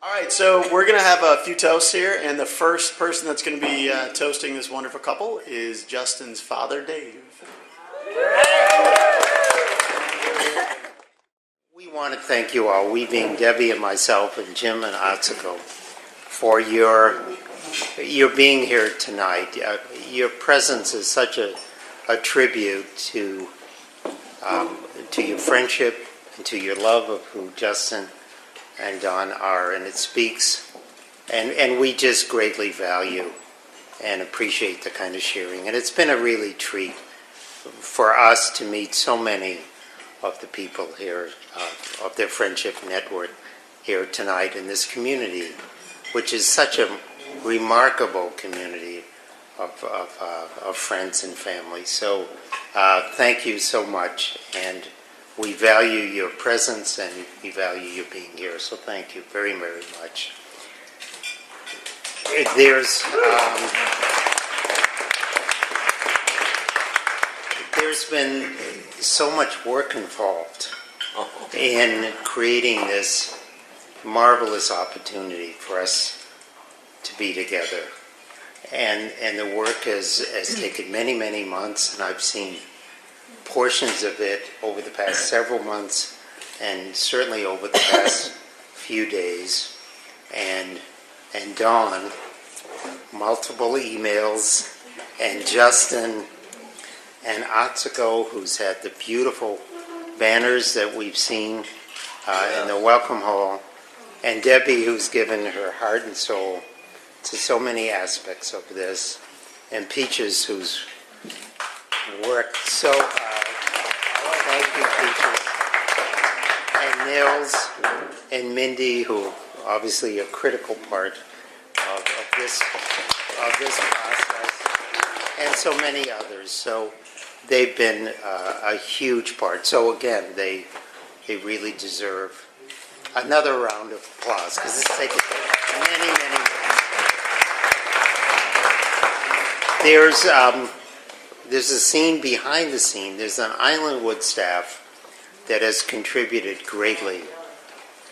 All right, so we're going to have a few toasts here, and the first person that's going to be toasting this wonderful couple is Justin's father, Dave. We want to thank you all, we being Debbie and myself and Jim and Atsuko, for your being here tonight. Your presence is such a tribute to your friendship and to your love of who Justin and Don are, and it speaks, and we just greatly value and appreciate the kind of sharing. And it's been a really treat for us to meet so many of the people here, of their friendship network here tonight in this community, which is such a remarkable community of friends and family. So thank you so much, and we value your presence and we value you being here. So thank you very, very much. There's been so much work involved in creating this marvelous opportunity for us to be together. And the work has taken many, many months, and I've seen portions of it over the past several months, and certainly over the past few days. And Dawn, multiple emails, and Justin, and Atsuko, who's had the beautiful banners that we've seen in the Welcome Hall, and Debbie, who's given her heart and soul to so many aspects of this, and Peaches, who's worked so hard. Thank you, Peaches. And Nils and Mindy, who obviously a critical part of this process, and so many others. So they've been a huge part. So again, they really deserve another round of applause, because it's taken many, many years. There's a scene behind the scene. There's an Islandwood staff that has contributed greatly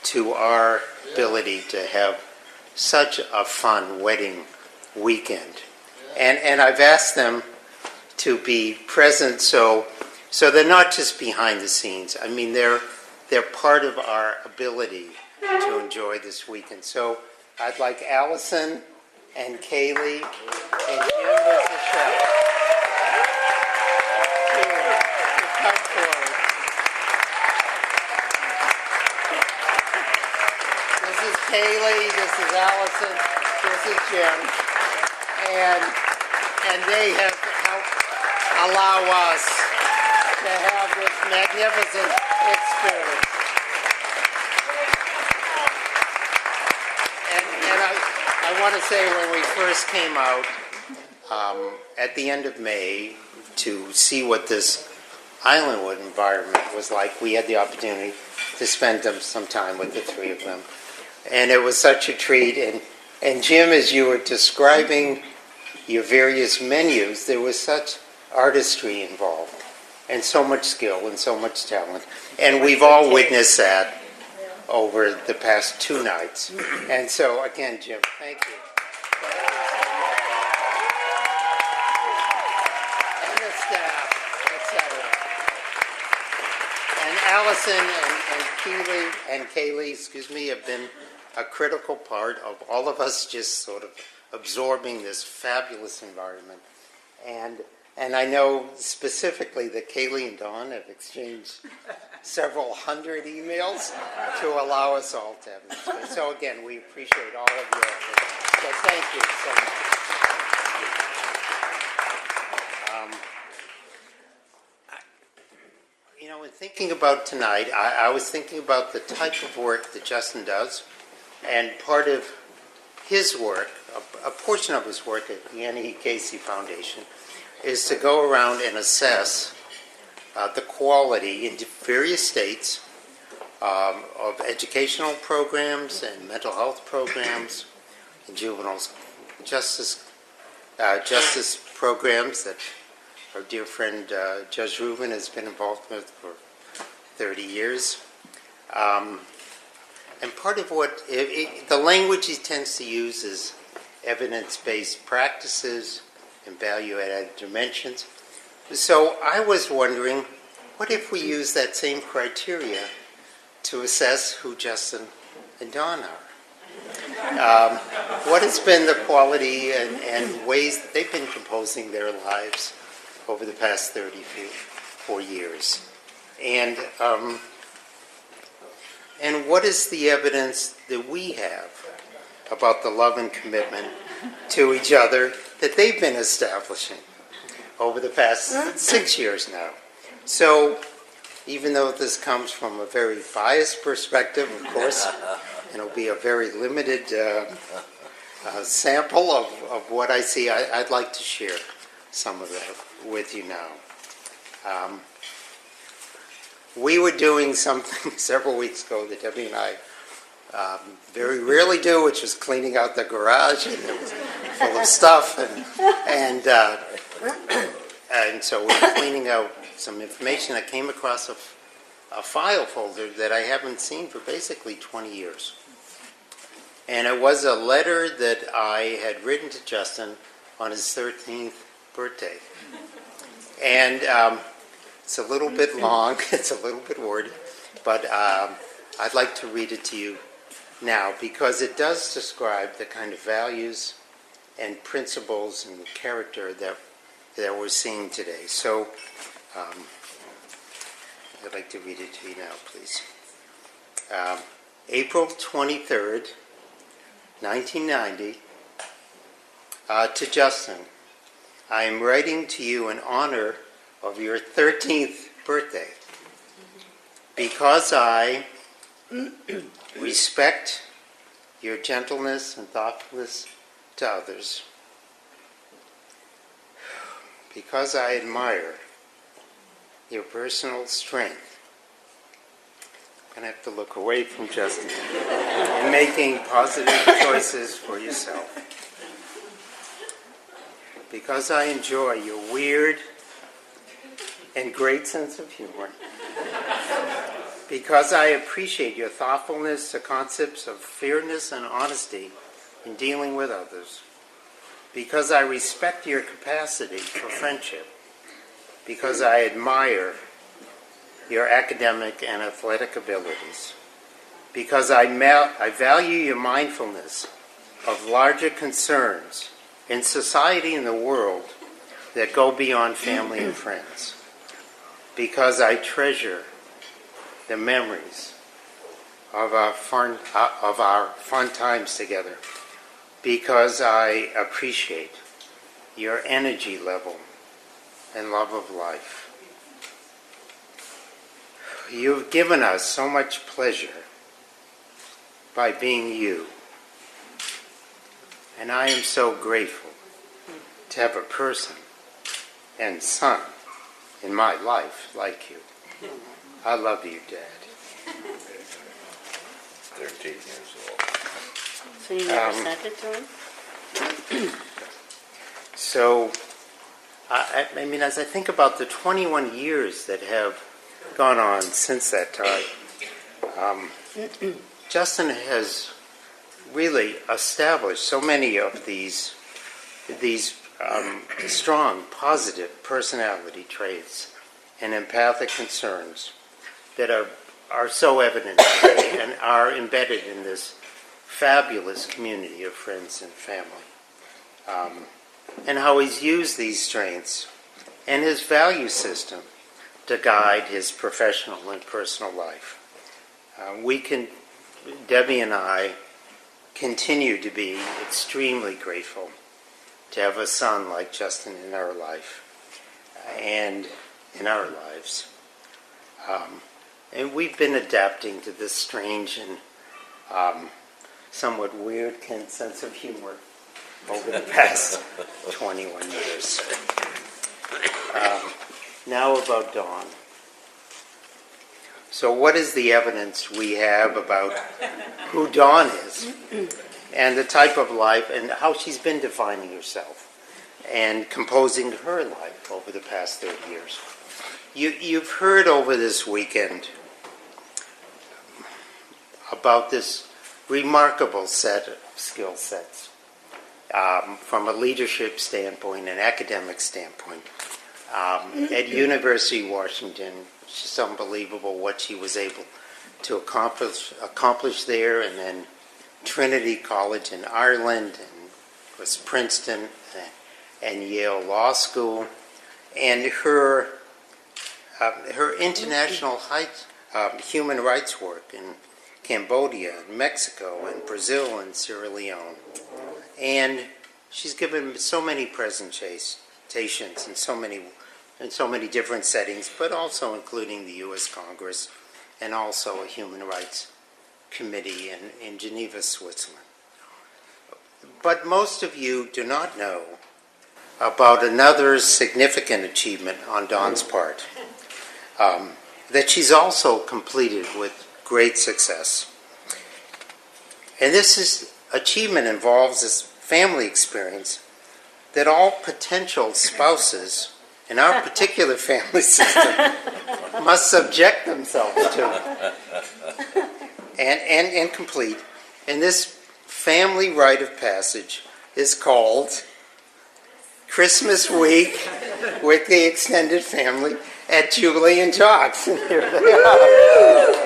to our ability to have such a fun wedding weekend. And I've asked them to be present, so they're not just behind the scenes. I mean, they're part of our ability to enjoy this weekend. So I'd like Allison and Kaylee and Jim as the chef to come forward. This is Kaylee, this is Allison, this is Jim, and they have helped allow us to have this magnificent experience. And I want to say, when we first came out at the end of May to see what this Islandwood environment was like, we had the opportunity to spend some time with the three of them. And it was such a treat. And Jim, as you were describing your various menus, there was such artistry involved, and so much skill and so much talent. And we've all witnessed that over the past two nights. And so, again, Jim, thank you. And the staff, etc. And Allison and Kaylee, have been a critical part of all of us just sort of absorbing this fabulous environment. And I know specifically that Kaylee and Dawn have exchanged several hundred emails to allow us all to have this. So again, we appreciate all of your effort. So thank you so much. In thinking about tonight, I was thinking about the type of work that Justin does, and part of his work, a portion of his work at the Annie Casey Foundation, is to go around and assess the quality in various states of educational programs and mental health programs and juvenile justice programs that our dear friend Judge Rubin has been involved with for 30 years. And part of what the language he tends to use is evidence-based practices and value-added dimensions. So I was wondering, what if we use that same criteria to assess who Justin and Dawn are? What has been the quality and ways that they've been composing their lives over the past 34 years? And what is the evidence that we have about the love and commitment to each other that they've been establishing over the past 6 years now? So, even though this comes from a very biased perspective, of course, and it'll be a very limited sample of what I see, I'd like to share some of that with you now. We were doing something several weeks ago that Debbie and I very rarely do, which was cleaning out the garage, and it was full of stuff, and so we were cleaning out some information. I came across a file folder that I haven't seen for basically 20 years. And it was a letter that I had written to Justin on his 13th birthday. And it's a little bit long, it's a little bit wordy, but I'd like to read it to you now because it does describe the kind of values and principles and character that we're seeing today. So I'd like to read it to you now, please. April 23rd, 1990, to Justin. I am writing to you in honor of your 13th birthday because I respect your gentleness and thoughtfulness to others, because I admire your personal strength. I'm going to have to look away from Justin in making positive choices for yourself. Because I enjoy your weird and great sense of humor. Because I appreciate your thoughtfulness to concepts of fairness and honesty in dealing with others. Because I respect your capacity for friendship. Because I admire your academic and athletic abilities. Because I value your mindfulness of larger concerns in society and the world that go beyond family and friends. Because I treasure the memories of our fun times together. Because I appreciate your energy level and love of life. You've given us so much pleasure by being you. And I am so grateful to have a person and son in my life like you. I love you, Dad. 13 years old. So you never sent it to him? So, I mean, as I think about the 21 years that have gone on since that time, Justin has really established so many of these strong, positive personality traits and empathic concerns that are so evident today and are embedded in this fabulous community of friends and family. And how he's used these strengths and his value system to guide his professional and personal life. Debbie and I continue to be extremely grateful to have a son like Justin in our life and in our lives. And we've been adapting to this strange and somewhat weird sense of humor over the past 21 years. Now about Dawn. So what is the evidence we have about who Dawn is and the type of life and how she's been defining herself and composing her life over the past 30 years? You've heard over this weekend about this remarkable set of skill sets from a leadership standpoint, an academic standpoint. At University of Washington, it's just unbelievable what she was able to accomplish there, and then Trinity College in Ireland, and of course Princeton and Yale Law School, and her international human rights work in Cambodia, and Mexico, and Brazil, and Sierra Leone. And she's given so many presentations in so many different settings, but also including the U.S. Congress and also a Human Rights Committee in Geneva, Switzerland. But most of you do not know about another significant achievement on Dawn's part that she's also completed with great success. And this achievement involves this family experience that all potential spouses in our particular family system must subject themselves to and complete. And this family rite of passage is called Christmas Week with the extended family at Julie and Jock's. And here they are.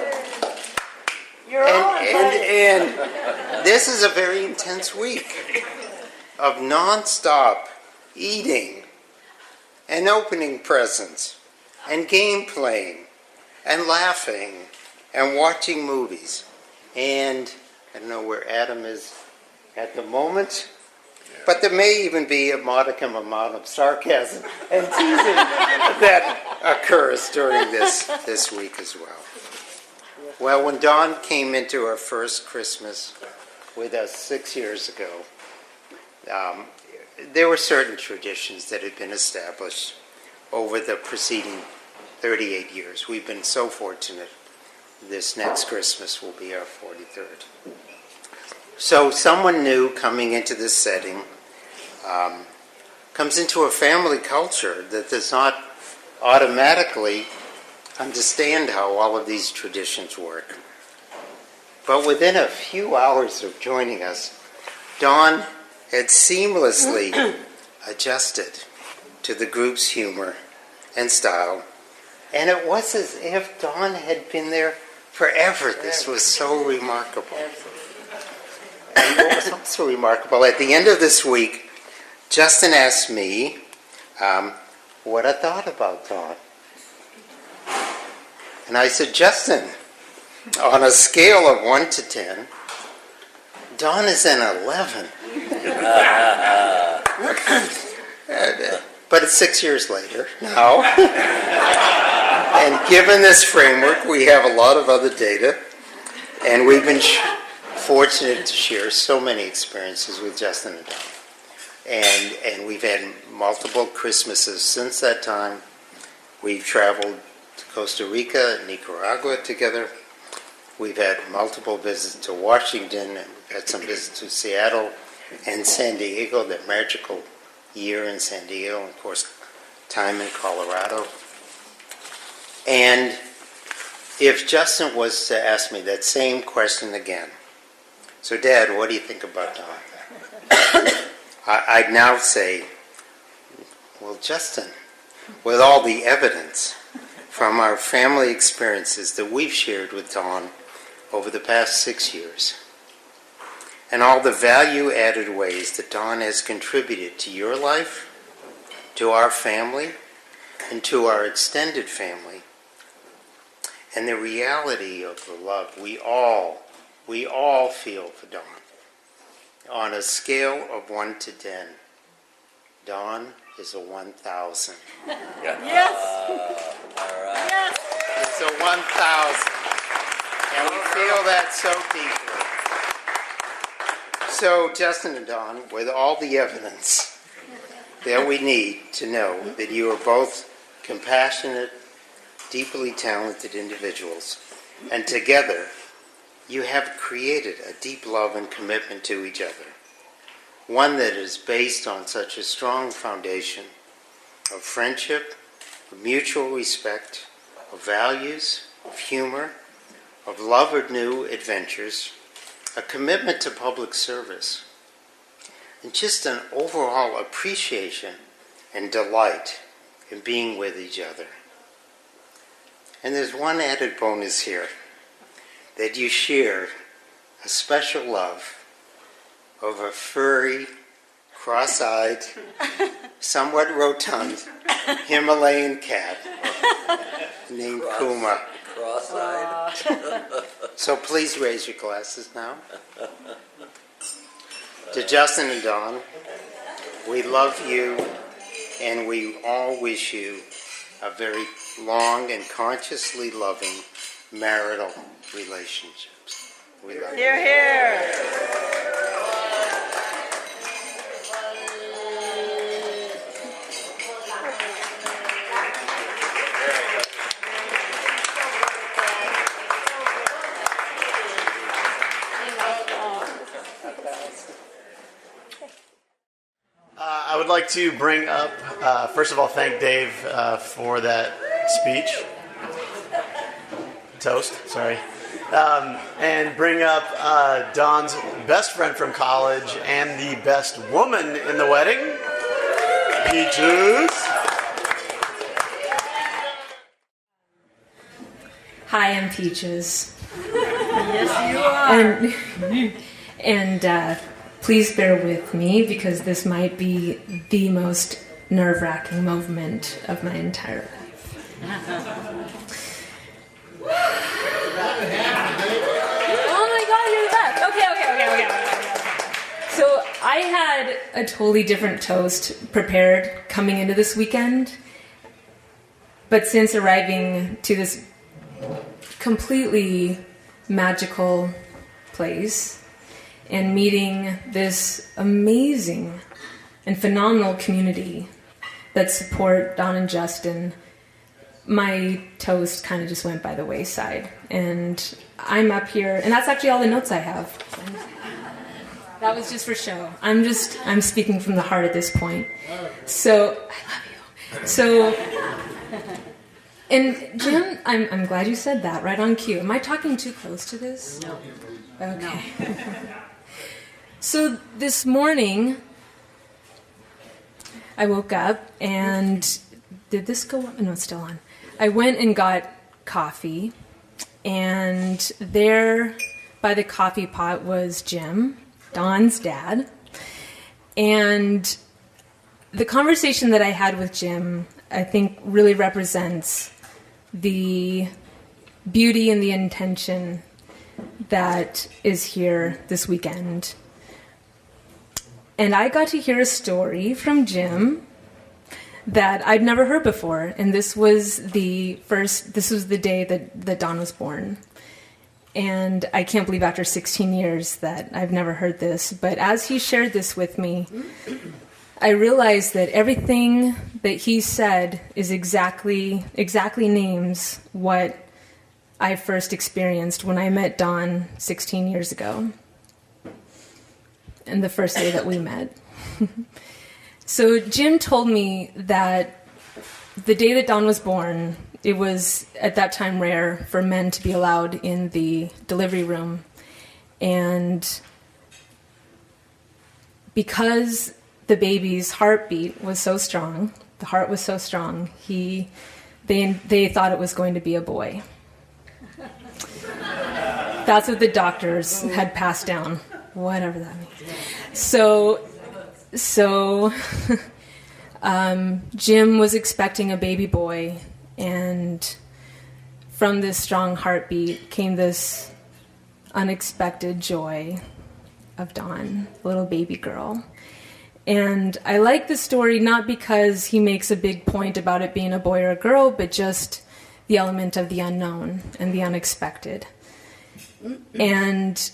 You're all invited. And this is a very intense week of nonstop eating and opening presents and game playing and laughing and watching movies. And I don't know where Adam is at the moment, but there may even be a modicum amount of sarcasm and teasing that occurs during this week as well. Well, when Dawn came into her first Christmas with us 6 years ago, there were certain traditions that had been established over the preceding 38 years. We've been so fortunate. This next Christmas will be our 43rd. So someone new coming into this setting comes into a family culture that does not automatically understand how all of these traditions work. But within a few hours of joining us, Dawn had seamlessly adjusted to the group's humor and style, and it was as if Dawn had been there forever. This was so remarkable. And what was also remarkable, at the end of this week, Justin asked me what I thought about Dawn. And I said, Justin, on a scale of 1 to 10, Dawn is an 11. But it's 6 years later now. And given this framework, we have a lot of other data. And we've been fortunate to share so many experiences with Justin and Dawn. And we've had multiple Christmases since that time. We've traveled to Costa Rica and Nicaragua together. We've had multiple visits to Washington, and we've had some visits to Seattle and San Diego, that magical year in San Diego, and of course, time in Colorado. And if Justin was to ask me that same question again, so Dad, what do you think about Dawn? I'd now say, well, Justin, with all the evidence from our family experiences that we've shared with Dawn over the past 6 years, and all the value-added ways that Dawn has contributed to your life, to our family, and to our extended family, and the reality of the love we all feel for Dawn, on a scale of 1 to 10, Dawn is a 1,000. Yes. All right. Yes. It's a 1,000. And we feel that so deeply. So, Justin and Dawn, with all the evidence that we need to know that you are both compassionate, deeply talented individuals, and together you have created a deep love and commitment to each other, one that is based on such a strong foundation of friendship, of mutual respect, of values, of humor, of love or new adventures, a commitment to public service, and just an overall appreciation and delight in being with each other. And there's one added bonus here, that you share a special love of a furry, cross-eyed, somewhat rotund Himalayan cat named Kuma. Cross-eyed. So please raise your glasses now. To Justin and Dawn, we love you, and we all wish you a very long and consciously loving marital relationships. We love you. Hear, hear. I would like to bring up, first of all, thank Dave for that speech. Toast, sorry. And bring up Dawn's best friend from college and the best woman in the wedding, Peaches. Hi, I'm Peaches. Yes, you are. And please bear with me because this might be the most nerve-wracking moment of my entire life. Oh my God, you're the best. Okay. So I had a totally different toast prepared coming into this weekend, but since arriving to this completely magical place and meeting this amazing and phenomenal community that support Dawn and Justin, my toast kind of just went by the wayside. And I'm up here, and that's actually all the notes I have. That was just for show. I'm speaking from the heart at this point. So, I love you. So, and Jim, I'm glad you said that, right on cue. Am I talking too close to this? No. Okay. So this morning, I woke up and did this go up? No, it's still on. I went and got coffee, and there by the coffee pot was Jim, Dawn's dad. And the conversation that I had with Jim, I think, really represents the beauty and the intention that is here this weekend. And I got to hear a story from Jim that I'd never heard before. And this was the day that Dawn was born. And I can't believe after 16 years that I've never heard this. But as he shared this with me, I realized that everything that he said is exactly names what I first experienced when I met Dawn 16 years ago. And the first day that we met. So Jim told me that the day that Dawn was born, it was at that time rare for men to be allowed in the delivery room. And because the baby's heartbeat was so strong, the heart was so strong, they thought it was going to be a boy. That's what the doctors had passed down, whatever that means. So Jim was expecting a baby boy, and from this strong heartbeat came this unexpected joy of Dawn, little baby girl. And I like the story not because he makes a big point about it being a boy or a girl, but just the element of the unknown and the unexpected. And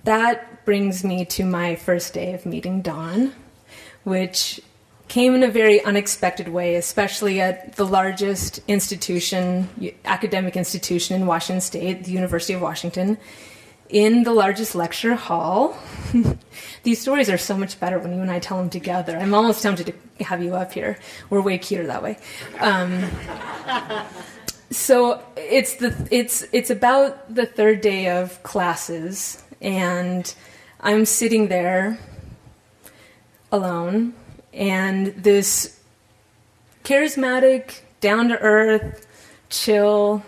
that brings me to my first day of meeting Dawn, which came in a very unexpected way, especially at the largest academic institution in Washington State, the University of Washington, in the largest lecture hall. These stories are so much better when you and I tell them together. I'm almost tempted to have you up here. We're way cuter that way. So it's about the third day of classes, and I'm sitting there alone, and this charismatic, down to earth, chill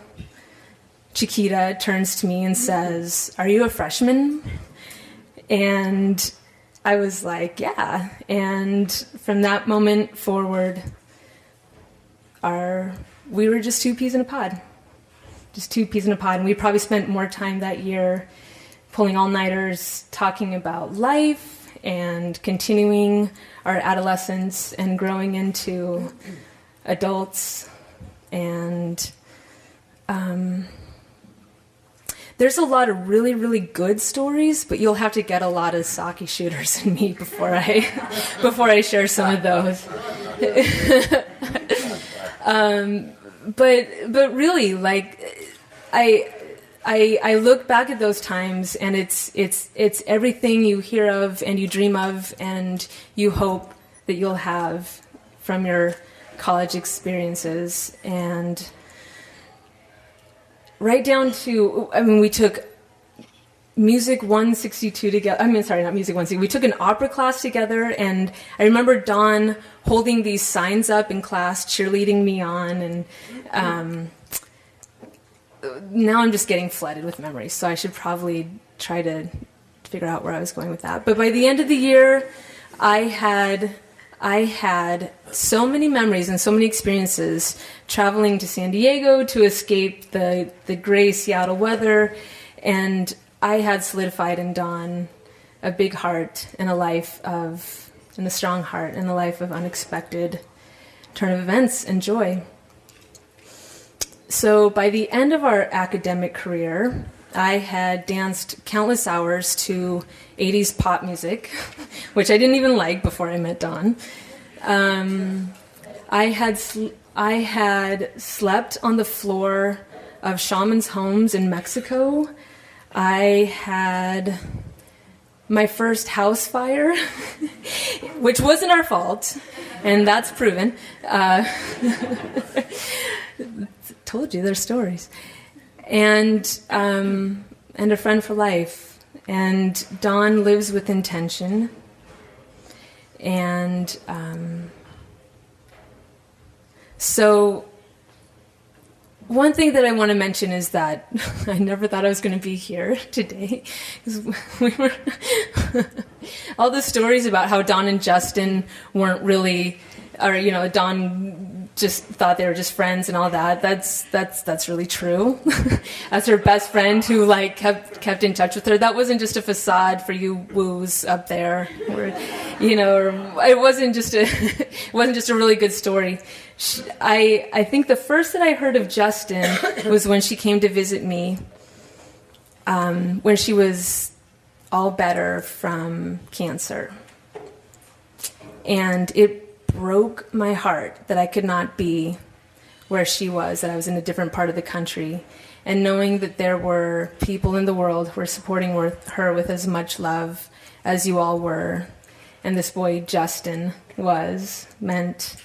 Chiquita turns to me and says, "Are you a freshman?" And I was like, "Yeah." And from that moment forward, we were just two peas in a pod. Just two peas in a pod. And we probably spent more time that year pulling all-nighters, talking about life and continuing our adolescence and growing into adults. And there's a lot of really, really good stories, but you'll have to get a lot of sake shooters in me before I share some of those. But really, like, I look back at those times, and it's everything you hear of and you dream of and you hope that you'll have from your college experiences. And right down to, we took Music 162 together. Not Music 162. We took an opera class together, and I remember Dawn holding these signs up in class, cheerleading me on, and now I'm just getting flooded with memories, so I should probably try to figure out where I was going with that. But by the end of the year, I had so many memories and so many experiences traveling to San Diego to escape the gray Seattle weather, and I had solidified in Dawn a big heart and a strong heart and a life of unexpected turn of events and joy. So by the end of our academic career, I had danced countless hours to 80s pop music, which I didn't even like before I met Dawn. I had slept on the floor of shamans' homes in Mexico. I had my first house fire, which wasn't our fault, and that's proven. Told you, there's stories. And a friend for life. And Dawn lives with intention. And so one thing that I want to mention is that I never thought I was going to be here today. 'Cause all the stories about how Dawn and Justin weren't really, or Dawn just thought they were just friends and all that. That's really true. As her best friend who kept in touch with her, that wasn't just a facade for you woos up there, or it wasn't just a really good story. I think the first that I heard of Justin was when she came to visit me, when she was all better from cancer, and it broke my heart that I could not be where she was, that I was in a different part of the country, and knowing that there were people in the world who were supporting her with as much love as you all were, and this boy Justin meant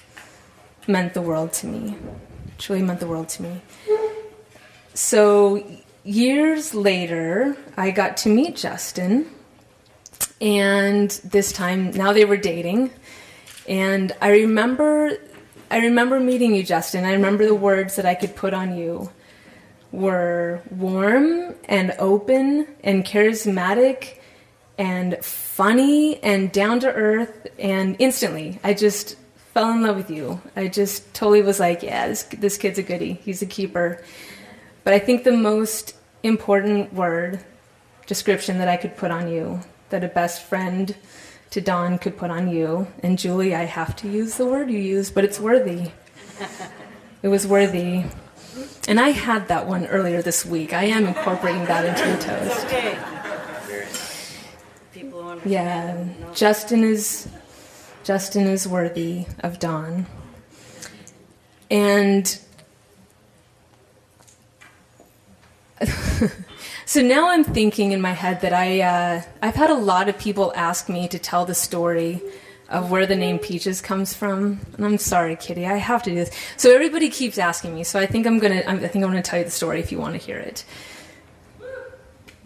the world to me. Truly meant the world to me. So years later, I got to meet Justin, and this time, now they were dating. And I remember meeting you, Justin. I remember the words that I could put on you were warm and open and charismatic and funny and down to earth. And instantly, I just fell in love with you. I just totally was like, yeah, this kid's a goodie. He's a keeper. But I think the most important description that I could put on you, that a best friend to Dawn could put on you, and Julie, I have to use the word you used, but it's worthy. It was worthy. And I had that one earlier this week. I am incorporating that into the toast. Okay. People want to Justin is worthy of Dawn. And so now I'm thinking in my head that I've had a lot of people ask me to tell the story of where the name Peaches comes from. And I'm sorry, Kitty, I have to do this. So everybody keeps asking me, so I think I'm gonna tell you the story if you want to hear it.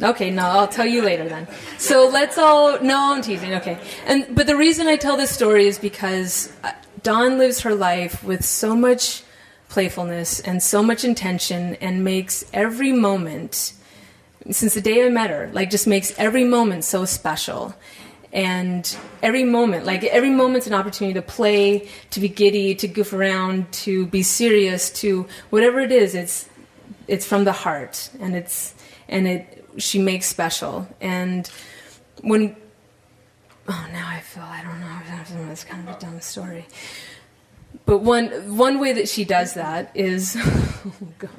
Okay, no, I'll tell you later then. So no, I'm teasing, okay. But the reason I tell this story is because Dawn lives her life with so much playfulness and so much intention, and makes every moment, since the day I met her, just makes every moment so special. And every moment's an opportunity to play, to be giddy, to goof around, to be serious, to whatever it is, it's from the heart, she makes special. And now I don't know, it's kind of a dumb story. But one way that she does that is, oh God,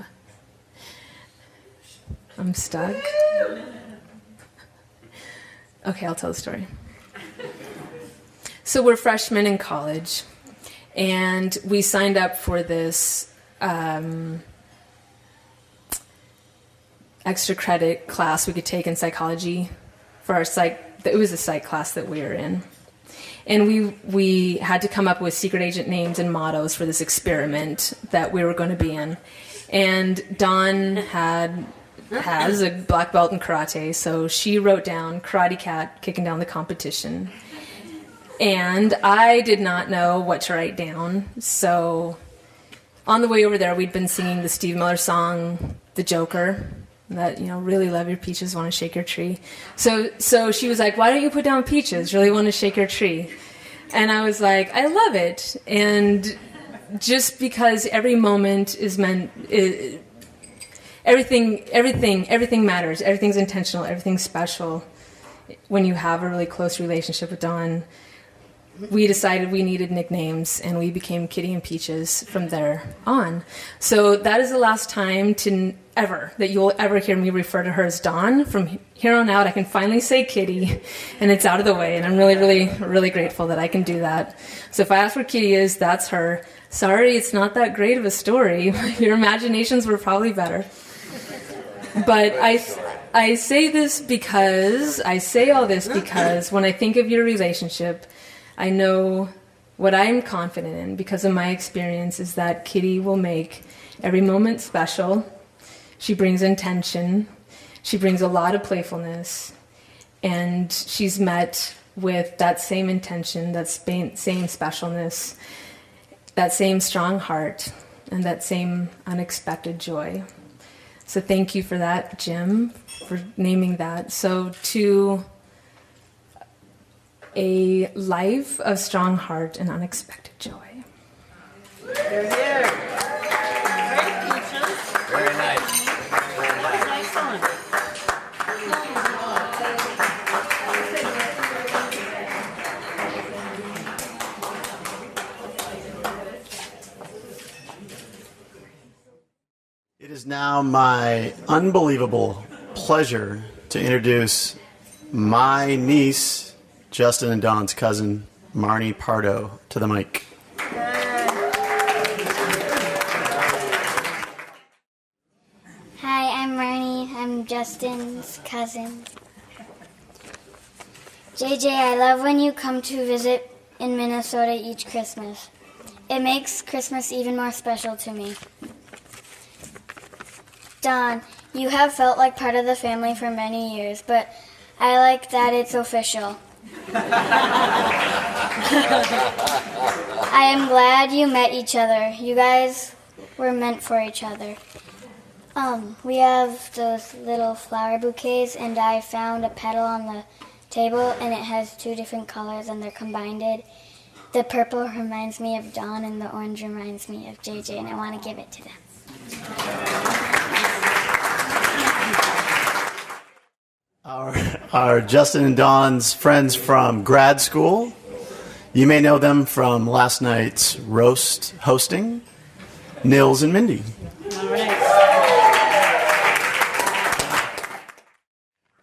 I'm stuck. Okay, I'll tell the story. So we're freshmen in college, and we signed up for this extra credit class we could take in psychology for our psych. It was a psych class that we were in. And we had to come up with secret agent names and mottos for this experiment that we were going to be in. And Dawn has a black belt in karate, so she wrote down Karate Cat kicking down the competition. And I did not know what to write down, so on the way over there, we'd been singing the Steve Miller song, The Joker, that, really love your peaches, want to shake your tree. So she was like, why don't you put down peaches, really want to shake your tree? And I was like, I love it. And just because every moment is meant, everything matters, everything's intentional, everything's special. When you have a really close relationship with Dawn, we decided we needed nicknames, and we became Kitty and Peaches from there on. So that is the last time that you'll ever hear me refer to her as Dawn. From here on out, I can finally say Kitty, and it's out of the way, and I'm really, really, really grateful that I can do that. So if I ask where Kitty is, that's her. Sorry, it's not that great of a story. Your imaginations were probably better. But I say all this because when I think of your relationship, I know what I'm confident in because of my experience is that Kitty will make every moment special. She brings intention. She brings a lot of playfulness. And she's met with that same intention, that same specialness, that same strong heart, and that same unexpected joy. So thank you for that, Jim, for naming that. So to a life of strong heart and unexpected joy. Very nice. It is now my unbelievable pleasure to introduce my niece, Justin and Dawn's cousin, Marnie Pardo, to the mic. Hi, I'm Marnie. I'm Justin's cousin. JJ, I love when you come to visit in Minnesota each Christmas. It makes Christmas even more special to me. Dawn, you have felt like part of the family for many years, but I like that it's official. I am glad you met each other. You guys were meant for each other. We have those little flower bouquets, and I found a petal on the table, and it has two different colors, and they're combined. The purple reminds me of Dawn, and the orange reminds me of JJ, and I want to give it to them. Our Justin and Dawn's friends from grad school. You may know them from last night's roast hosting, Nils and Mindy. All right.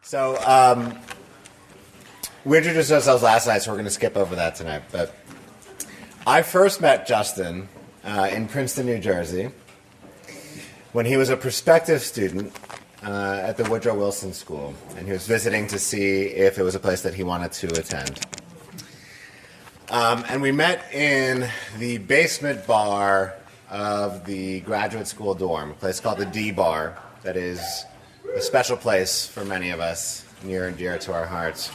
So we introduced ourselves last night, so we're going to skip over that tonight. But I first met Justin in Princeton, New Jersey, when he was a prospective student at the Woodrow Wilson School, and he was visiting to see if it was a place that he wanted to attend. And we met in the basement bar of the graduate school dorm, a place called the D Bar, that is a special place for many of us, near and dear to our hearts.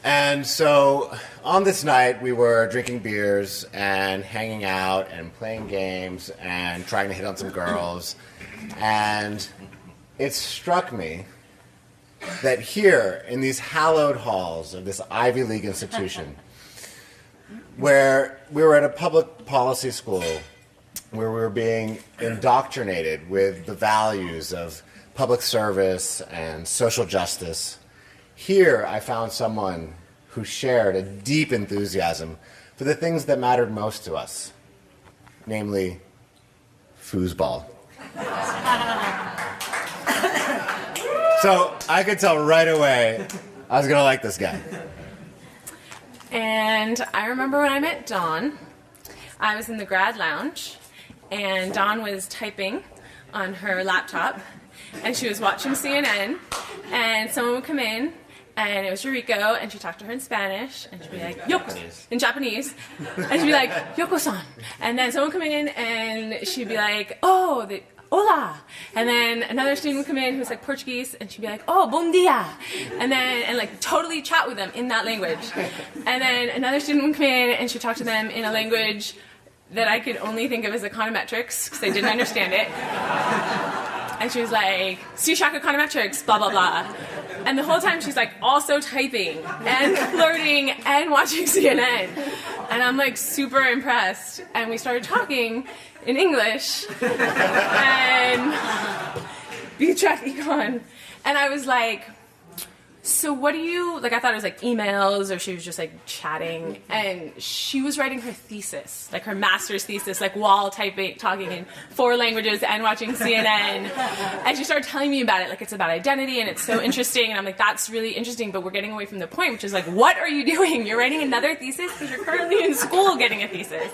And so on this night, we were drinking beers and hanging out and playing games and trying to hit on some girls. And it struck me that here in these hallowed halls of this Ivy League institution, where we were at a public policy school, where we were being indoctrinated with the values of public service and social justice, here I found someone who shared a deep enthusiasm for the things that mattered most to us, namely foosball. So I could tell right away I was going to like this guy. And I remember when I met Dawn, I was in the grad lounge, and Dawn was typing on her laptop, and she was watching CNN, and someone would come in, and it was Yuriko, and she'd talk to her in Spanish, and she'd be like, Yoko, in Japanese, and she'd be like, Yoko-san. And then someone would come in, and she'd be like, oh, hola. And then another student would come in who was like Portuguese, and she'd be like, oh, bom dia. And like totally chat with them in that language. And then another student would come in, and she'd talk to them in a language that I could only think of as econometrics, because I didn't understand it. And she was like, Sushaka econometrics, blah, blah, blah. And the whole time she's like also typing and flirting and watching CNN. And I'm like super impressed. And we started talking in English and B-Track Econ. And I was like, so what do you, like I thought it was like emails or she was just like chatting. And she was writing her thesis, like her master's thesis, like while typing, talking in 4 languages and watching CNN. And she started telling me about it, like it's about identity and it's so interesting. And I'm like, that's really interesting, but we're getting away from the point, which is like, what are you doing? You're writing another thesis because you're currently in school getting a thesis.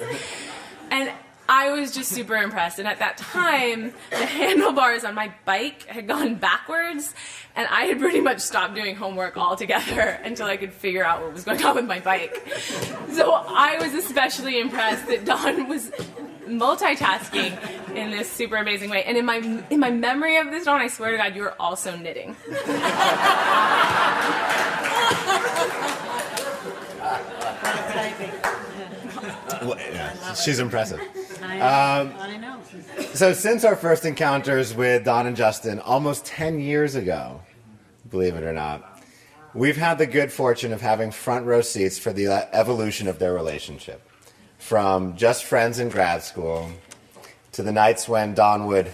And I was just super impressed. And at that time, the handlebars on my bike had gone backwards, and I had pretty much stopped doing homework altogether until I could figure out what was going on with my bike. So I was especially impressed that Dawn was multitasking in this super amazing way. And in my memory of this, Dawn, I swear to God, you were also knitting. Well, yeah, she's impressive. I know. So since our first encounters with Dawn and Justin almost 10 years ago, believe it or not, we've had the good fortune of having front row seats for the evolution of their relationship. From just friends in grad school to the nights when Dawn would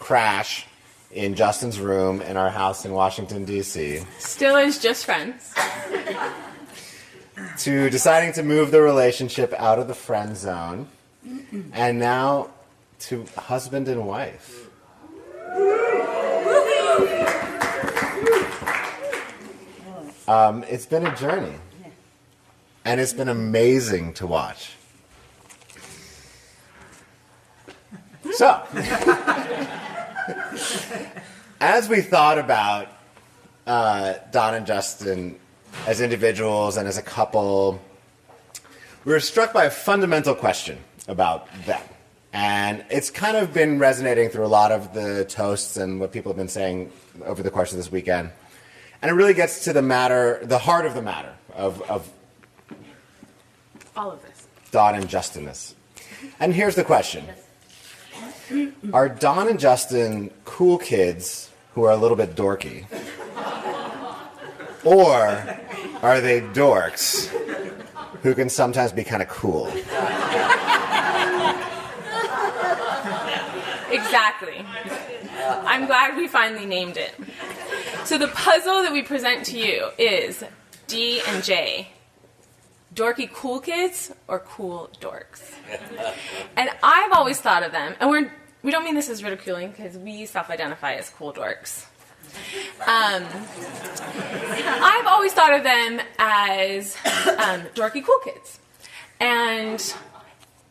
crash in Justin's room in our house in Washington, D.C. Still is just friends. To deciding to move the relationship out of the friend zone, and now to husband and wife. It's been a journey, and it's been amazing to watch. So, as we thought about Dawn and Justin as individuals and as a couple, we were struck by a fundamental question about them. And it's kind of been resonating through a lot of the toasts and what people have been saying over the course of this weekend. And it really gets to the matter, the heart of the matter of All of this. Dawn and Justinness. And here's the question. Are Dawn and Justin cool kids who are a little bit dorky? Or are they dorks who can sometimes be kind of cool? Exactly. I'm glad we finally named it. So the puzzle that we present to you is D and J. Dorky cool kids or cool dorks? And I've always thought of them, and we don't mean this as ridiculing because we self-identify as cool dorks. I've always thought of them as dorky cool kids. And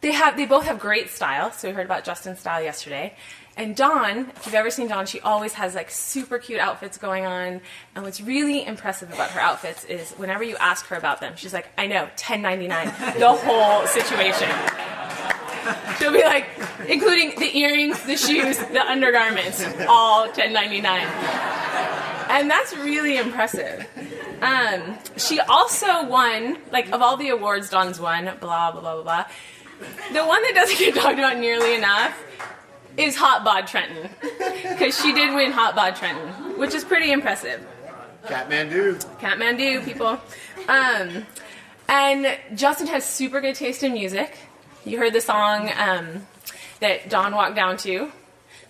they both have great style. So we heard about Justin's style yesterday. And Dawn, if you've ever seen Dawn, she always has like super cute outfits going on. And what's really impressive about her outfits is whenever you ask her about them, she's like, I know, $10.99, the whole situation. She'll be like, including the earrings, the shoes, the undergarments, all $10.99. And that's really impressive. She also won, like, of all the awards Dawn's won, blah, blah, blah, blah, blah. The one that doesn't get talked about nearly enough is Hot Bod Trenton. Because she did win Hot Bod Trenton, which is pretty impressive. Kathmandu, people. And Justin has super good taste in music. You heard the song that Dawn walked down to,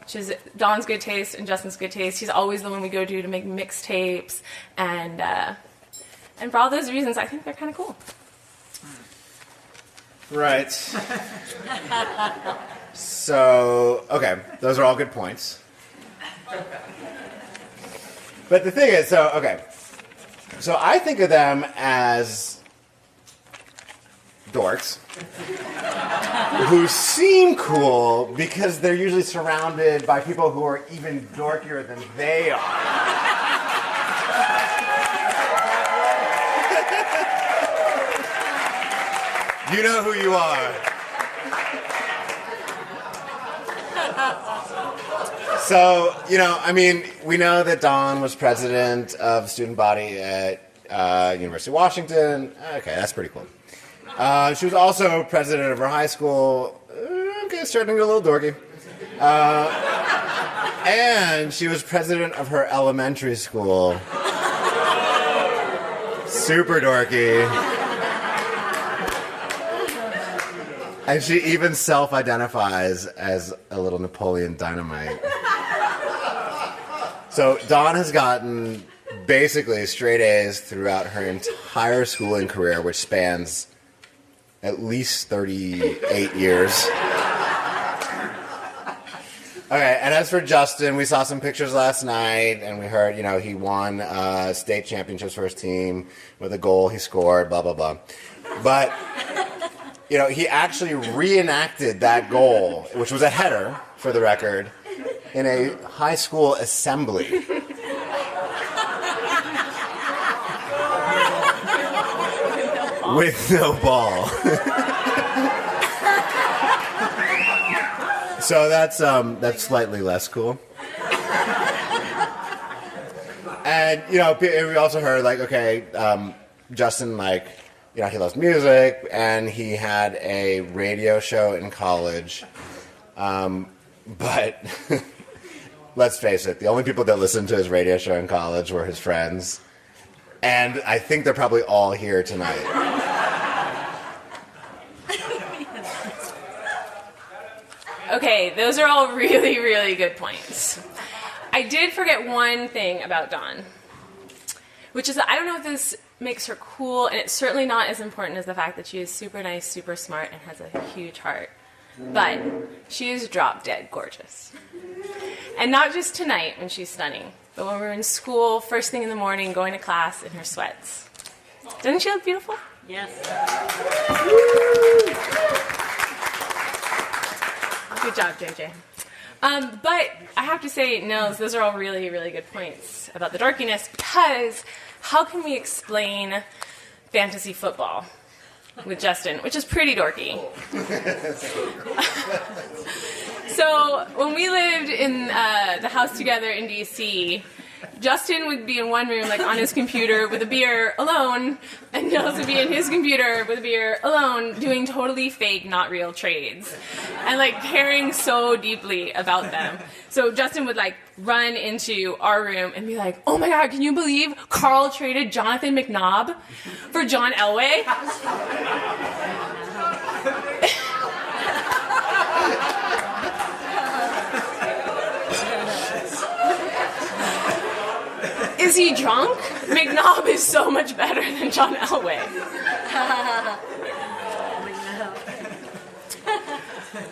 which is Dawn's good taste and Justin's good taste. He's always the one we go to make mixtapes, and for all those reasons, I think they're kind of cool. Right. So, okay, those are all good points. But the thing is, so I think of them as dorks who seem cool because they're usually surrounded by people who are even dorkier than they are. You know who you are. So, we know that Dawn was president of the student body at University of Washington. Okay, that's pretty cool. She was also president of her high school. Okay, starting to get a little dorky. And she was president of her elementary school. Super dorky. And she even self-identifies as a little Napoleon Dynamite. So Dawn has gotten basically straight A's throughout her entire schooling career, which spans at least 38 years. Okay, and as for Justin, we saw some pictures last night, and we heard, he won state championships for his team with a goal he scored, blah, blah, blah. But, he actually reenacted that goal, which was a header, for the record, in a high school assembly. With no ball. So that's slightly less cool. And we also heard Justin he loves music and he had a radio show in college. But let's face it, the only people that listened to his radio show in college were his friends. And I think they're probably all here tonight. Okay, those are all really, really good points. I did forget one thing about Dawn, which is that I don't know if this makes her cool, and it's certainly not as important as the fact that she is super nice, super smart, and has a huge heart. But she is drop dead gorgeous. And not just tonight when she's stunning, but when we're in school, first thing in the morning, going to class in her sweats. Doesn't she look beautiful? Yes. Good job, JJ. But I have to say, Nils, those are all really, really good points about the dorkiness, because how can we explain fantasy football with Justin, which is pretty dorky? So when we lived in the house together in DC, Justin would be in one room, on his computer with a beer alone, and Nils would be in his computer with a beer alone, doing totally fake, not real trades, and caring so deeply about them. So Justin would run into our room and be like, "Oh my God, can you believe Carl traded Jonathan McNabb for John Elway?" Is he drunk? McNabb is so much better than John Elway.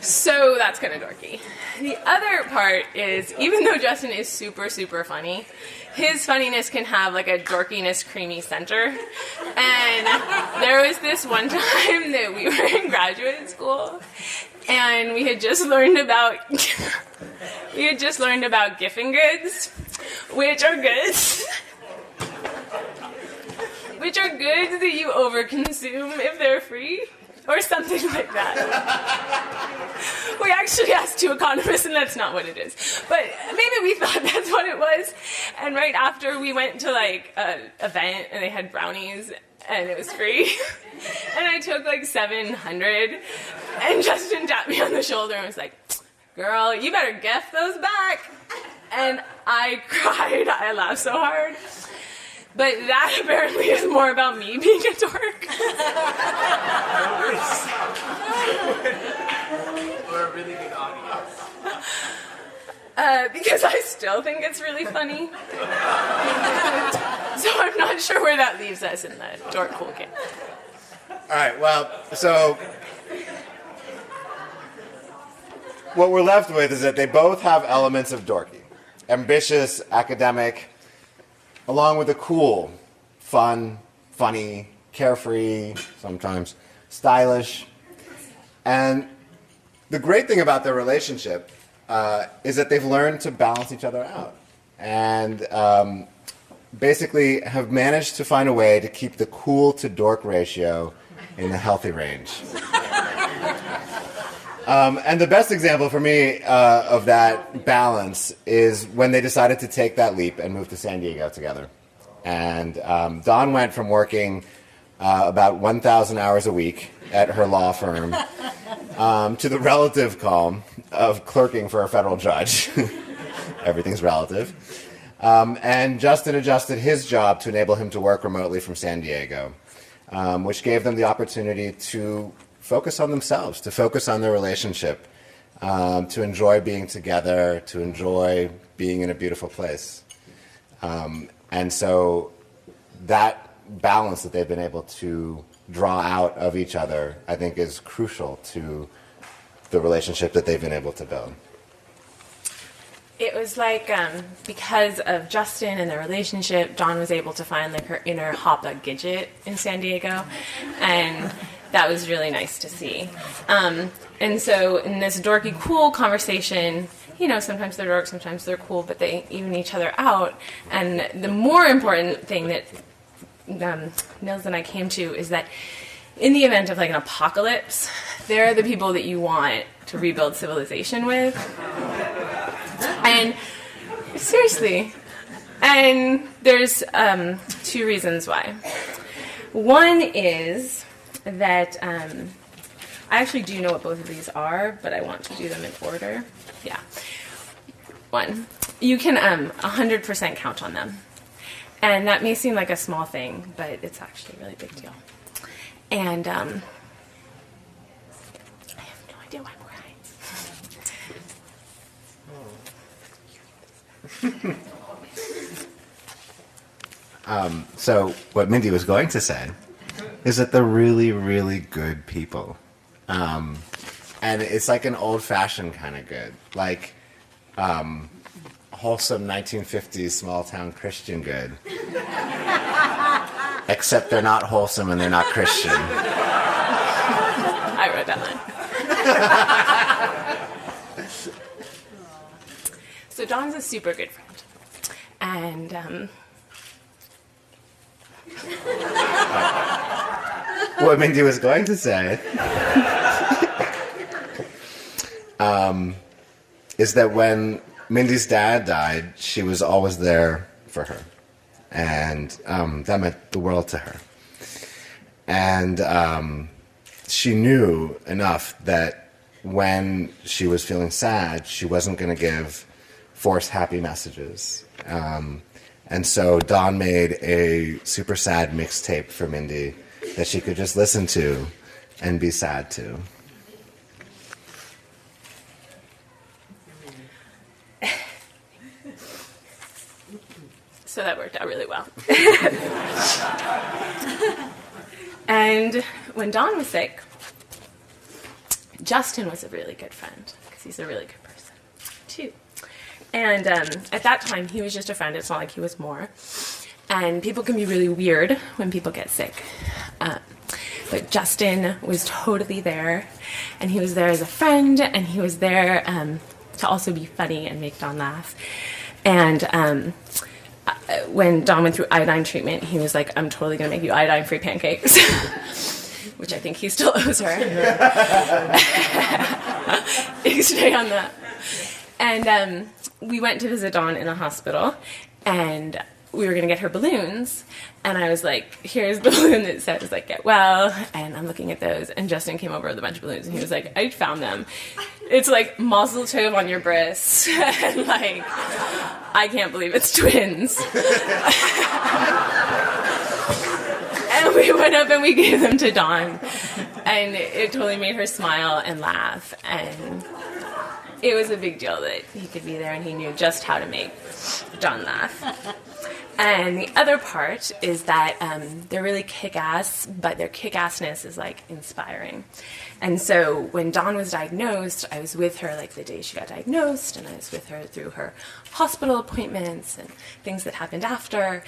So that's kind of dorky. The other part is, even though Justin is super, super funny, his funniness can have a dorkiness creamy center. And there was this one time that we were in graduate school, and we had just learned about Giffen goods, which are goods that you overconsume if they're free, or something like that. We actually asked two economists, and that's not what it is. But maybe we thought that's what it was. And right after, we went to like an event, and they had brownies, and it was free. And I took like 700, and Justin tapped me on the shoulder and was like, "Girl, you better gift those back." And I cried. I laughed so hard. But that apparently is more about me being a dork. We're a really good audience. Because I still think it's really funny. So I'm not sure where that leaves us in the dork pool game. All right, well, so what we're left with is that they both have elements of dorky. Ambitious, academic, along with a cool, fun, funny, carefree, sometimes stylish. And the great thing about their relationship is that they've learned to balance each other out. And basically have managed to find a way to keep the cool to dork ratio in the healthy range. And the best example for me of that balance is when they decided to take that leap and move to San Diego together. And Dawn went from working about 1,000 hours a week at her law firm to the relative calm of clerking for a federal judge. Everything's relative. And Justin adjusted his job to enable him to work remotely from San Diego, which gave them the opportunity to focus on themselves, to focus on their relationship, to enjoy being together, to enjoy being in a beautiful place. And so that balance that they've been able to draw out of each other, I think, is crucial to the relationship that they've been able to build. It was like, because of Justin and their relationship, Dawn was able to find like her inner Hapa Gidget in San Diego, and that was really nice to see. And so in this dorky cool conversation, you know, sometimes they're dork, sometimes they're cool, but they even each other out. And the more important thing that Nils and I came to is that in the event of like an apocalypse, they're the people that you want to rebuild civilization with. And seriously, and there's two reasons why. One is that I actually do know what both of these are, but I want to do them in order. Yeah. One, you can 100% count on them. And that may seem like a small thing, but it's actually a really big deal. And I have no idea why I'm crying. So what Mindy was going to say is that they're really, really good people. And it's like an old-fashioned kind of good. Like wholesome 1950s small-town Christian good. Except they're not wholesome and they're not Christian. I wrote that line. So Dawn's a super good friend. And what Mindy was going to say is that when Mindy's dad died, she was always there for her. And that meant the world to her. And she knew enough that when she was feeling sad, she wasn't going to give forced happy messages. And so Dawn made a super sad mixtape for Mindy that she could just listen to and be sad to. so that worked out really well. And when Dawn was sick, Justin was a really good friend because he's a really good person too. And at that time, he was just a friend. It's not like he was more. And people can be really weird when people get sick. but Justin was totally there, and he was there as a friend, and he was there to also be funny and make Dawn laugh. And when Dawn went through iodine treatment, he was like, I'm totally going to make you iodine-free pancakes, which I think he still owes her. Each day on that. And we went to visit Dawn in the hospital, and we were going to get her balloons, and I was like, here's the balloon that says, like, get well, and I'm looking at those, and Justin came over with a bunch of balloons, and he was like, I found them. It's like mazel tov on your breasts, and like, I can't believe it's twins. And we went up and we gave them to Dawn, and it totally made her smile and laugh, and it was a big deal that he could be there, and he knew just how to make Dawn laugh. And the other part is that they're really kick-ass, but their kick-assness is like inspiring. And so when Dawn was diagnosed, I was with her like the day she got diagnosed, and I was with her through her hospital appointments and things that happened after.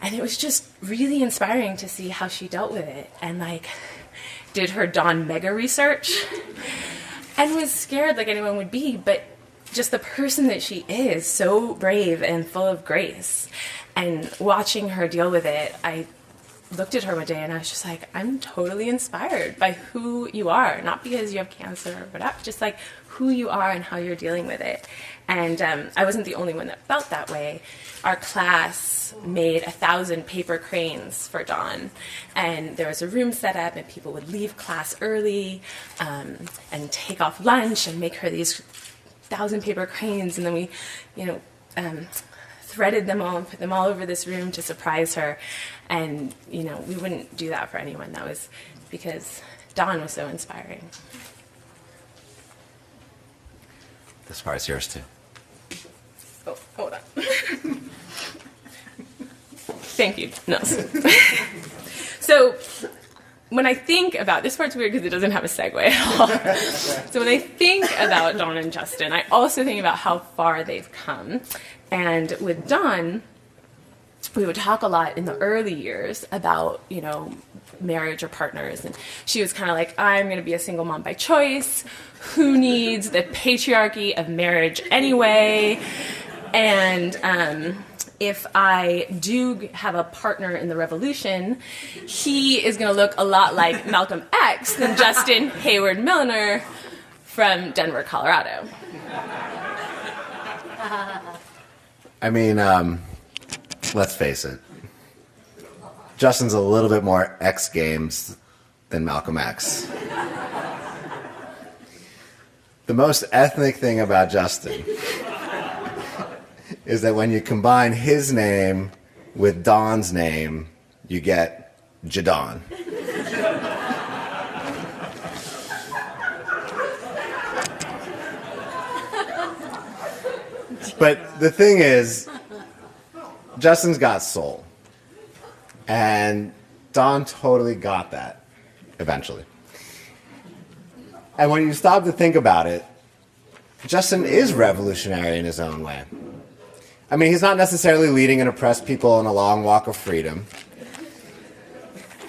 And it was just really inspiring to see how she dealt with it, and like did her Dawn mega research, and was scared like anyone would be, but just the person that she is, so brave and full of grace. And watching her deal with it, I looked at her one day and I was just like, I'm totally inspired by who you are, not because you have cancer or whatever, just like who you are and how you're dealing with it. And I wasn't the only one that felt that way. Our class made 1,000 paper cranes for Dawn, and there was a room set up, and people would leave class early and take off lunch and make her these 1,000 paper cranes, and then we, threaded them all and put them all over this room to surprise her. And, we wouldn't do that for anyone. That was because Dawn was so inspiring. This part's yours too. Oh, hold on. Thank you, Nels. So when I think about, this part's weird because it doesn't have a segue at all. So when I think about Dawn and Justin, I also think about how far they've come. And with Dawn, we would talk a lot in the early years about, marriage or partners. And she was kind of like, I'm going to be a single mom by choice. Who needs the patriarchy of marriage anyway? And if I do have a partner in the revolution, he is going to look a lot like Malcolm X than Justin Hayward Milner from Denver, Colorado. I mean, let's face it. Justin's a little bit more X Games than Malcolm X. The most ethnic thing about Justin is that when you combine his name with Dawn's name, you get Jadon. But the thing is, Justin's got soul. And Dawn totally got that, eventually. And when you stop to think about it, Justin is revolutionary in his own way. I mean, he's not necessarily leading and oppressed people in a long walk of freedom,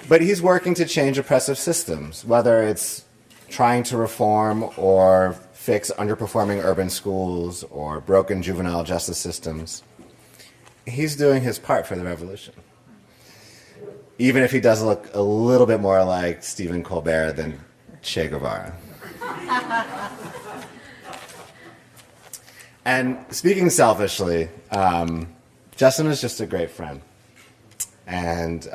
but he's working to change oppressive systems, whether it's trying to reform or fix underperforming urban schools or broken juvenile justice systems. He's doing his part for the revolution. Even if he does look a little bit more like Stephen Colbert than Che Guevara. And speaking selfishly, Justin is just a great friend. And,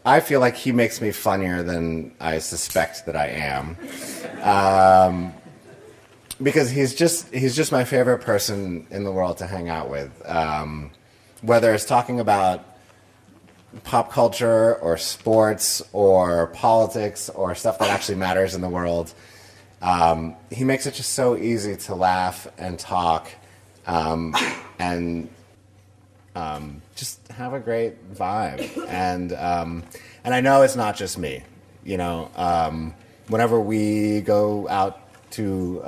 I feel like he makes me funnier than I suspect that I am. Because he's just my favorite person in the world to hang out with. Whether it's talking about pop culture or sports or politics or stuff that actually matters in the world, he makes it just so easy to laugh and talk and just have a great vibe. And I know it's not just me. Whenever we go out to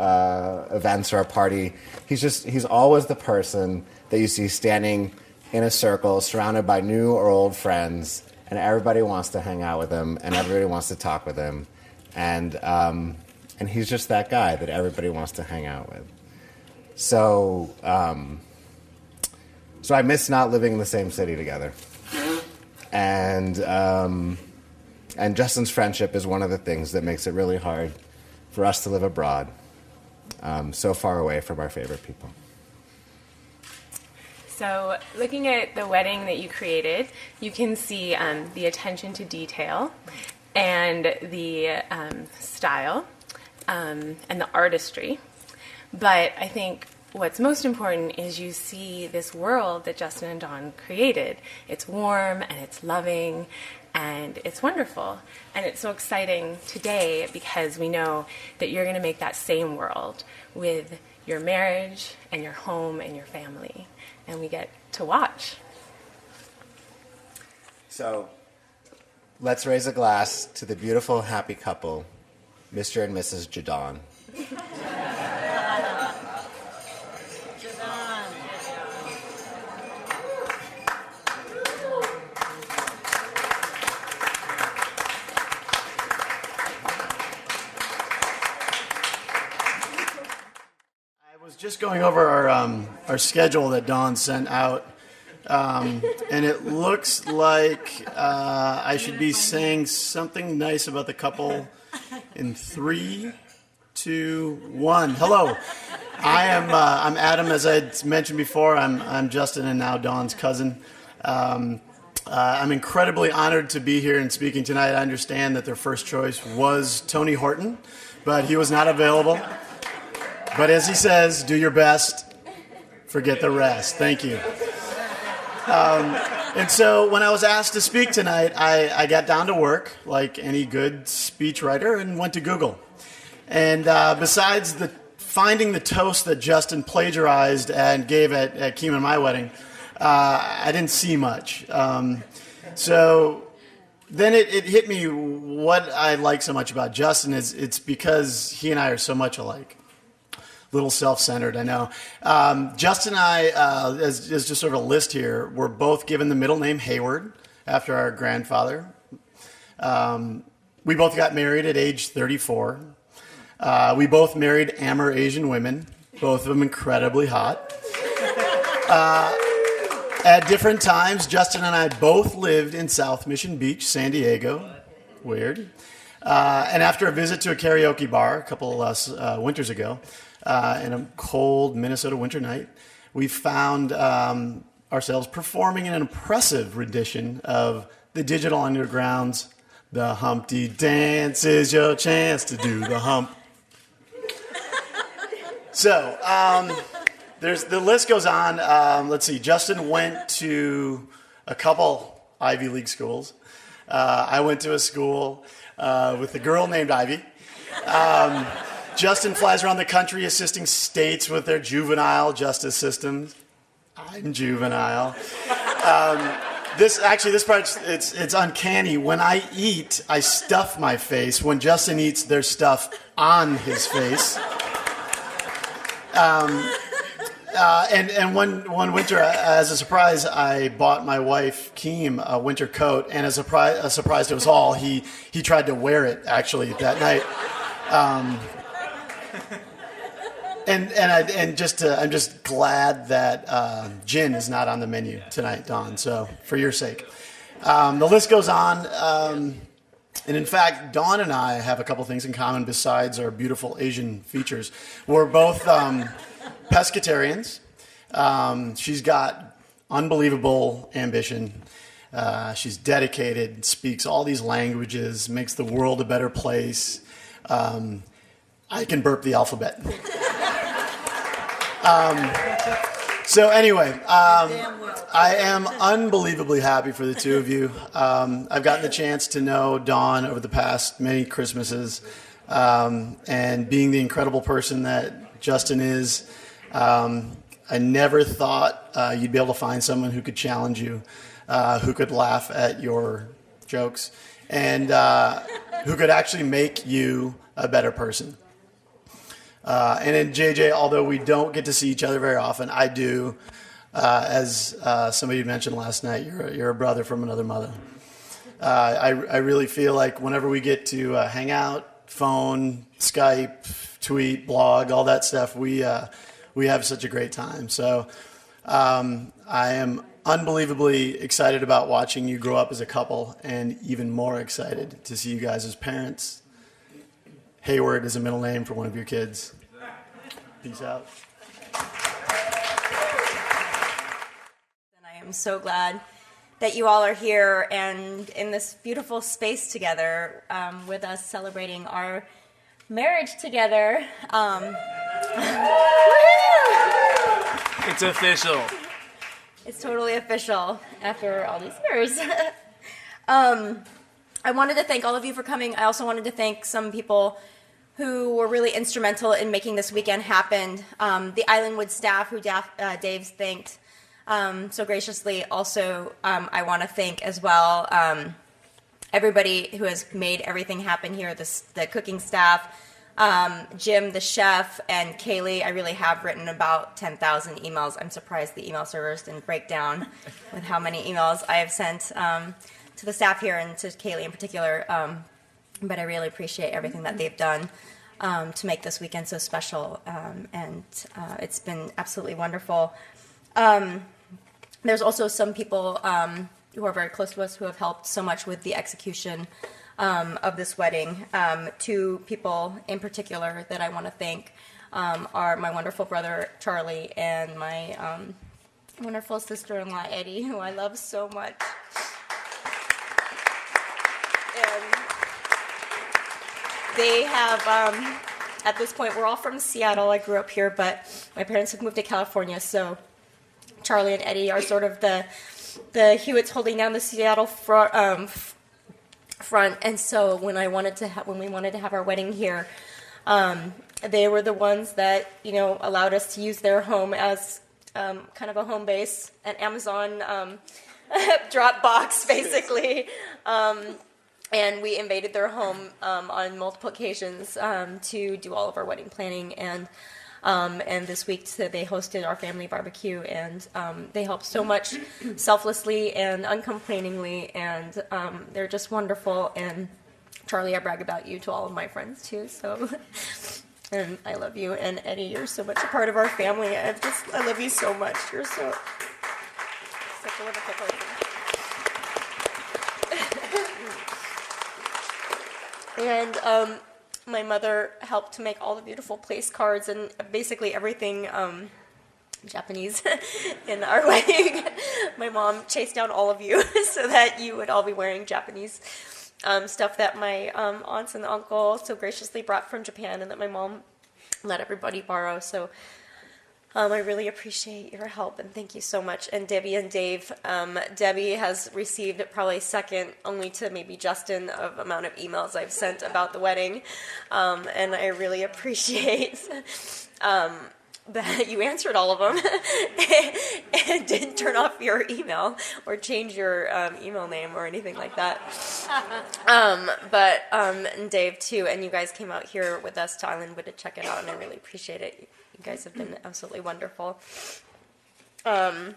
events or a party, he's always the person that you see standing in a circle surrounded by new or old friends and everybody wants to hang out with him, and everybody wants to talk with him, and he's just that guy that everybody wants to hang out with. So I miss not living in the same city together, and Justin's friendship is one of the things that makes it really hard for us to live abroad, so far away from our favorite people. So looking at the wedding that you created, you can see the attention to detail and the style and the artistry. But I think what's most important is you see this world that Justin and Dawn created. It's warm and it's loving and it's wonderful. And it's so exciting today because we know that you're going to make that same world with your marriage and your home and your family. And we get to watch. So let's raise a glass to the beautiful, happy couple, Mr. and Mrs. Jadon. Just going over our schedule that Dawn sent out, and it looks like I should be saying something nice about the couple in 3, 2, 1. Hello, I'm Adam. As I mentioned before, I'm Justin and now Dawn's cousin. I'm incredibly honored to be here and speaking tonight. I understand that their first choice was Tony Horton, but he was not available. But as he says, do your best, forget the rest. Thank you. And so when I was asked to speak tonight, I got down to work like any good speechwriter and went to Google. And besides finding the toast that Justin plagiarized and gave at Keem and my wedding, I didn't see much. So then it hit me what I like so much about Justin is it's because he and I are so much alike. Little self-centered, I know. Justin and I, as just sort of a list here, were both given the middle name Hayward after our grandfather. We both got married at age 34. We both married Amur Asian women, both of them incredibly hot. At different times, Justin and I both lived in South Mission Beach, San Diego. Weird. And after a visit to a karaoke bar a couple of winters ago, in a cold Minnesota winter night, we found ourselves performing in an impressive rendition of the Digital Underground's The Humpty Dance is your chance to do the hump. So, the list goes on. Let's see, Justin went to a couple Ivy League schools. I went to a school with a girl named Ivy. Justin flies around the country assisting states with their juvenile justice systems. I'm juvenile. This part, it's uncanny. When I eat, I stuff my face. When Justin eats, there's stuff on his face. And one winter, as a surprise, I bought my wife Keem a winter coat, and as a surprise to us all, he tried to wear it actually that night. I'm just glad that gin is not on the menu tonight, Dawn. So for your sake, the list goes on. And in fact, Dawn and I have a couple things in common besides our beautiful Asian features. We're both pescatarians. She's got unbelievable ambition. She's dedicated, speaks all these languages, makes the world a better place. I can burp the alphabet. So anyway, I am unbelievably happy for the two of you. I've gotten the chance to know Dawn over the past many Christmases, and being the incredible person that Justin is, I never thought you'd be able to find someone who could challenge you, who could laugh at your jokes, and who could actually make you a better person. And in JJ, although we don't get to see each other very often, I do. As somebody mentioned last night, you're a brother from another mother. I really feel like whenever we get to hang out, phone, Skype, tweet, blog, all that stuff, we have such a great time. So I am unbelievably excited about watching you grow up as a couple, and even more excited to see you guys as parents. Hayward is a middle name for one of your kids. Peace out. And I am so glad that you all are here and in this beautiful space together with us celebrating our marriage together. It's official. It's totally official after all these years. I wanted to thank all of you for coming. I also wanted to thank some people who were really instrumental in making this weekend happen. The Islandwood staff, who Dave's thanked so graciously. Also, I want to thank as well everybody who has made everything happen here, the cooking staff, Jim, the chef, and Kaylee. I really have written about 10,000 emails. I'm surprised the email servers didn't break down with how many emails I have sent to the staff here and to Kaylee in particular. But I really appreciate everything that they've done to make this weekend so special, and it's been absolutely wonderful. There's also some people who are very close to us who have helped so much with the execution of this wedding. Two people in particular that I want to thank are my wonderful brother Charlie and my wonderful sister-in-law Eddie, who I love so much. And they have, at this point, we're all from Seattle. I grew up here, but my parents have moved to California, so Charlie and Eddie are sort of the Hewitts holding down the Seattle front. And so when we wanted to have our wedding here, they were the ones that allowed us to use their home as kind of a home base, an Amazon Dropbox, basically. And we invaded their home on multiple occasions to do all of our wedding planning. And this week they hosted our family barbecue, and they helped so much selflessly and uncomplainingly, and they're just wonderful. And Charlie, I brag about you to all of my friends too. So, and I love you. And Eddie, you're so much a part of our family. I love you so much. You're such a wonderful person. And my mother helped to make all the beautiful place cards and basically everything Japanese in our wedding. My mom chased down all of you so that you would all be wearing Japanese stuff that my aunts and uncle so graciously brought from Japan and that my mom let everybody borrow. So I really appreciate your help, and thank you so much. And Debbie and Dave, Debbie has received probably second only to maybe Justin of amount of emails I've sent about the wedding, and I really appreciate that you answered all of them and didn't turn off your email or change your email name or anything like that. And Dave too, and you guys came out here with us to Islandwood to check it out, and I really appreciate it. You guys have been absolutely wonderful. I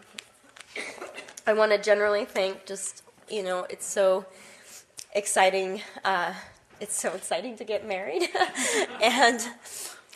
want to generally thank it's so exciting. It's so exciting to get married. And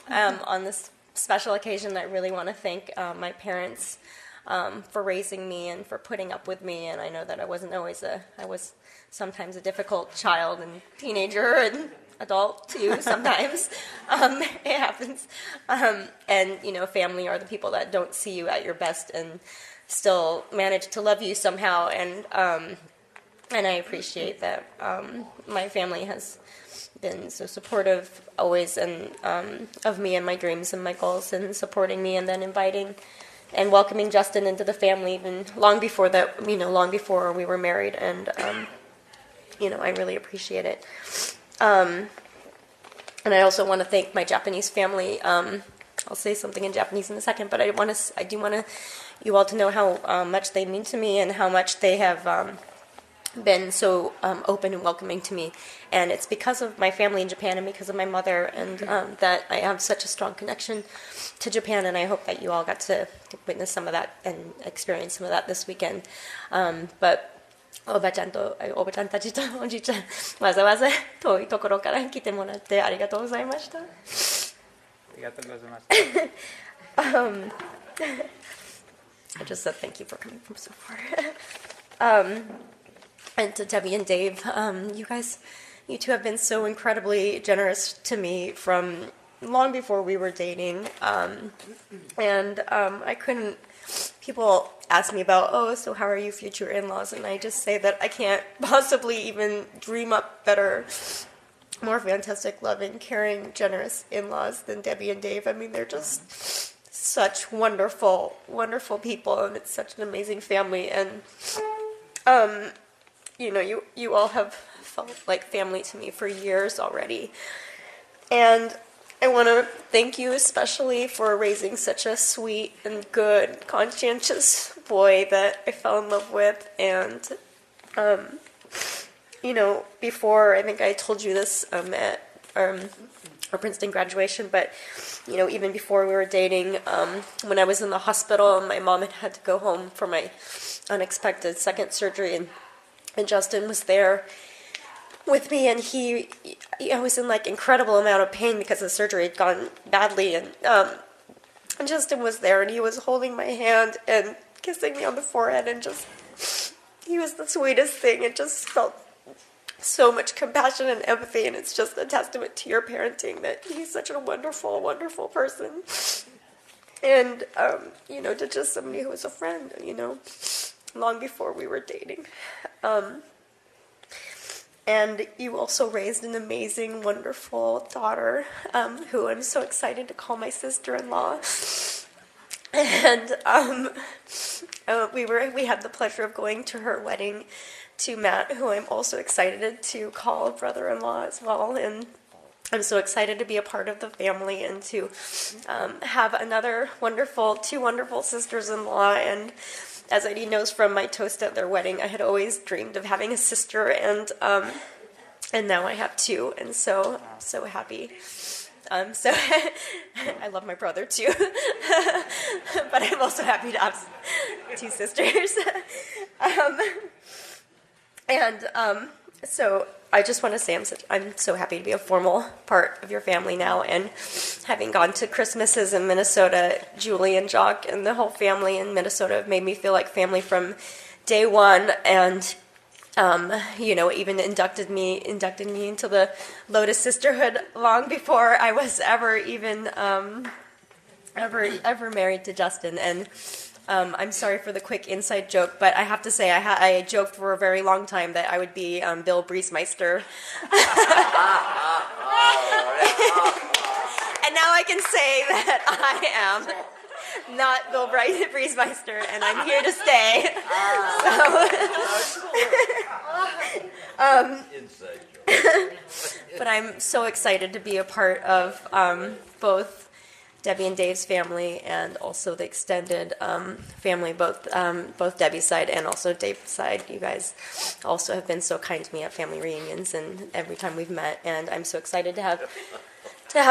on this special occasion, I really want to thank my parents for raising me and for putting up with me. And I know that I was sometimes a difficult child and teenager and adult too sometimes. It happens. And family are the people that don't see you at your best and still manage to love you somehow, and I appreciate that. My family has been so supportive always, and of me and my dreams and my goals, and supporting me, and then inviting and welcoming Justin into the family even long before that, long before we were married, and I really appreciate it. And I also want to thank my Japanese family. I'll say something in Japanese in a second, but I do want you all to know how much they mean to me and how much they have been so open and welcoming to me. And it's because of my family in Japan and because of my mother, and that I have such a strong connection to Japan. And I hope that you all got to witness some of that and experience some of that this weekend. But おばちゃんたちとおじいちゃんわざわざ遠いところから来てもらってありがとうございました。ありがとうございました。I just said thank you for coming from so far. And to Debbie and Dave, you two have been so incredibly generous to me from long before we were dating. I couldn't, people ask me about, oh, so how are you future in-laws? And I just say that I can't possibly even dream up better, more fantastic, loving, caring, generous in-laws than Debbie and Dave. I mean, they're just such wonderful, wonderful people, and it's such an amazing family. And, you all have felt like family to me for years already. And I want to thank you especially for raising such a sweet and good, conscientious boy that I fell in love with. And, before, I think I told you this at our Princeton graduation, but, even before we were dating, when I was in the hospital and my mom had to go home for my unexpected second surgery, and Justin was there with me, and I was in like incredible amount of pain because the surgery had gone badly, and Justin was there, and he was holding my hand and kissing me on the forehead, and he was the sweetest thing. It just felt so much compassion and empathy, and it's just a testament to your parenting that he's such a wonderful, wonderful person. And, to just somebody who was a friend, long before we were dating. And you also raised an amazing, wonderful daughter, who I'm so excited to call my sister-in-law. And we had the pleasure of going to her wedding to Matt, who I'm also excited to call brother-in-law as well. And I'm so excited to be a part of the family and to have two wonderful sisters-in-law. And as Eddie knows from my toast at their wedding, I had always dreamed of having a sister, and now I have two, and so happy. So I love my brother too, but I'm also happy to have two sisters. So I just want to say I'm so happy to be a formal part of your family now, and having gone to Christmases in Minnesota, Julie and Jock and the whole family in Minnesota have made me feel like family from day one, and even inducted me into the Lotus Sisterhood long before I was ever even ever married to Justin. And I'm sorry for the quick inside joke, but I have to say I joked for a very long time that I would be Bill Briesmeister. And now I can say that I am not Bill Briesmeister, and I'm here to stay. But I'm so excited to be a part of both Debbie and Dave's family, and also the extended family, both Debbie's side and also Dave's side. You guys also have been so kind to me at family reunions and every time we've met, and I'm so excited to have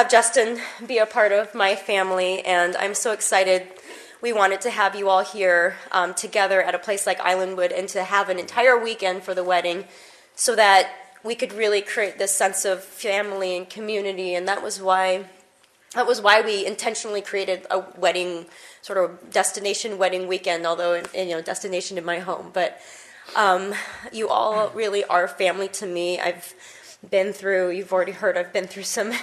Justin be a part of my family, and I'm so excited. We wanted to have you all here together at a place like Islandwood, and to have an entire weekend for the wedding, so that we could really create this sense of family and community. And that was why we intentionally created a wedding, sort of destination wedding weekend, although, destination in my home. But you all really are family to me. You've already heard, I've been through some,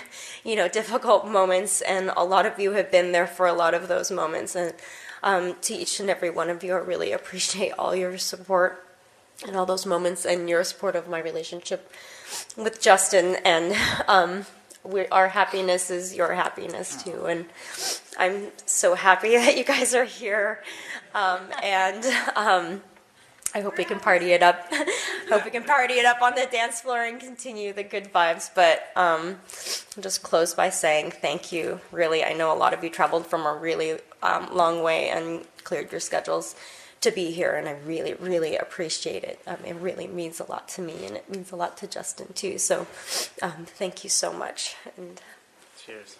difficult moments, and a lot of you have been there for a lot of those moments. And to each and every one of you, I really appreciate all your support and all those moments, and your support of my relationship with Justin. And our happiness is your happiness too, and I'm so happy that you guys are here, and I hope we can party it up. Hope we can party it up on the dance floor and continue the good vibes. But I'll just close by saying thank you. Really, I know a lot of you traveled from a really long way and cleared your schedules to be here, and I really, really appreciate it. It really means a lot to me, and it means a lot to Justin too. So thank you so much. And cheers.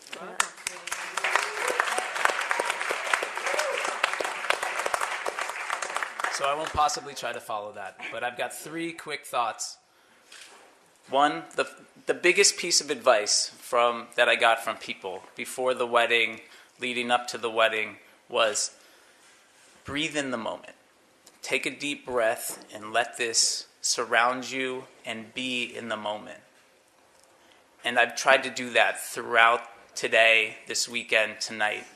so I won't possibly try to follow that. But I've got 3 quick thoughts. One, the biggest piece of advice that I got from people before the wedding, leading up to the wedding, was breathe in the moment. Take a deep breath and let this surround you and be in the moment. And I've tried to do that throughout today, this weekend, tonight.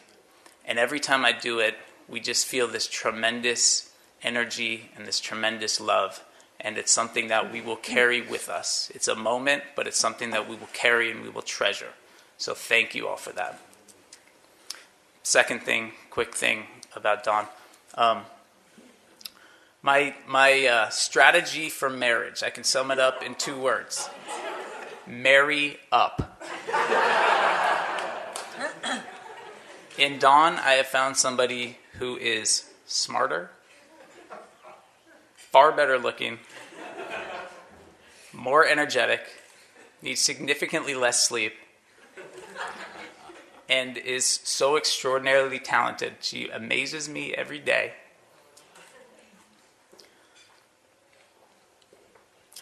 And every time I do it, we just feel this tremendous energy and this tremendous love. And it's something that we will carry with us. It's a moment, but it's something that we will carry and we will treasure. So thank you all for that. Second thing, quick thing about Dawn. My strategy for marriage, I can sum it up in 2 words. Marry up. In Dawn, I have found somebody who is smarter, far better looking, more energetic, needs significantly less sleep, and is so extraordinarily talented. She amazes me every day.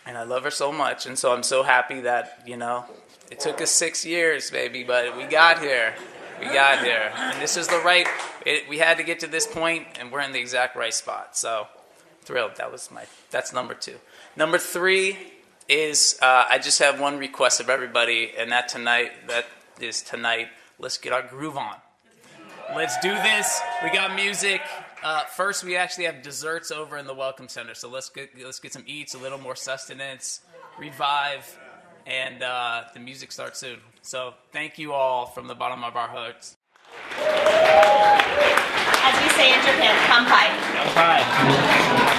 And I love her so much, and so I'm so happy that, it took us 6 years, baby, but we got here. We got here. And this is we had to get to this point, and we're in the exact right spot. So, thrilled. That's number 2. Number 3 is, I just have one request of everybody, and that is tonight, let's get our groove on. Let's do this. We got music. First, we actually have desserts over in the Welcome Center. So let's get some eats, a little more sustenance, revive, and the music starts soon. So thank you all from the bottom of our hearts. As we say in Japan, kanpai. Kanpai.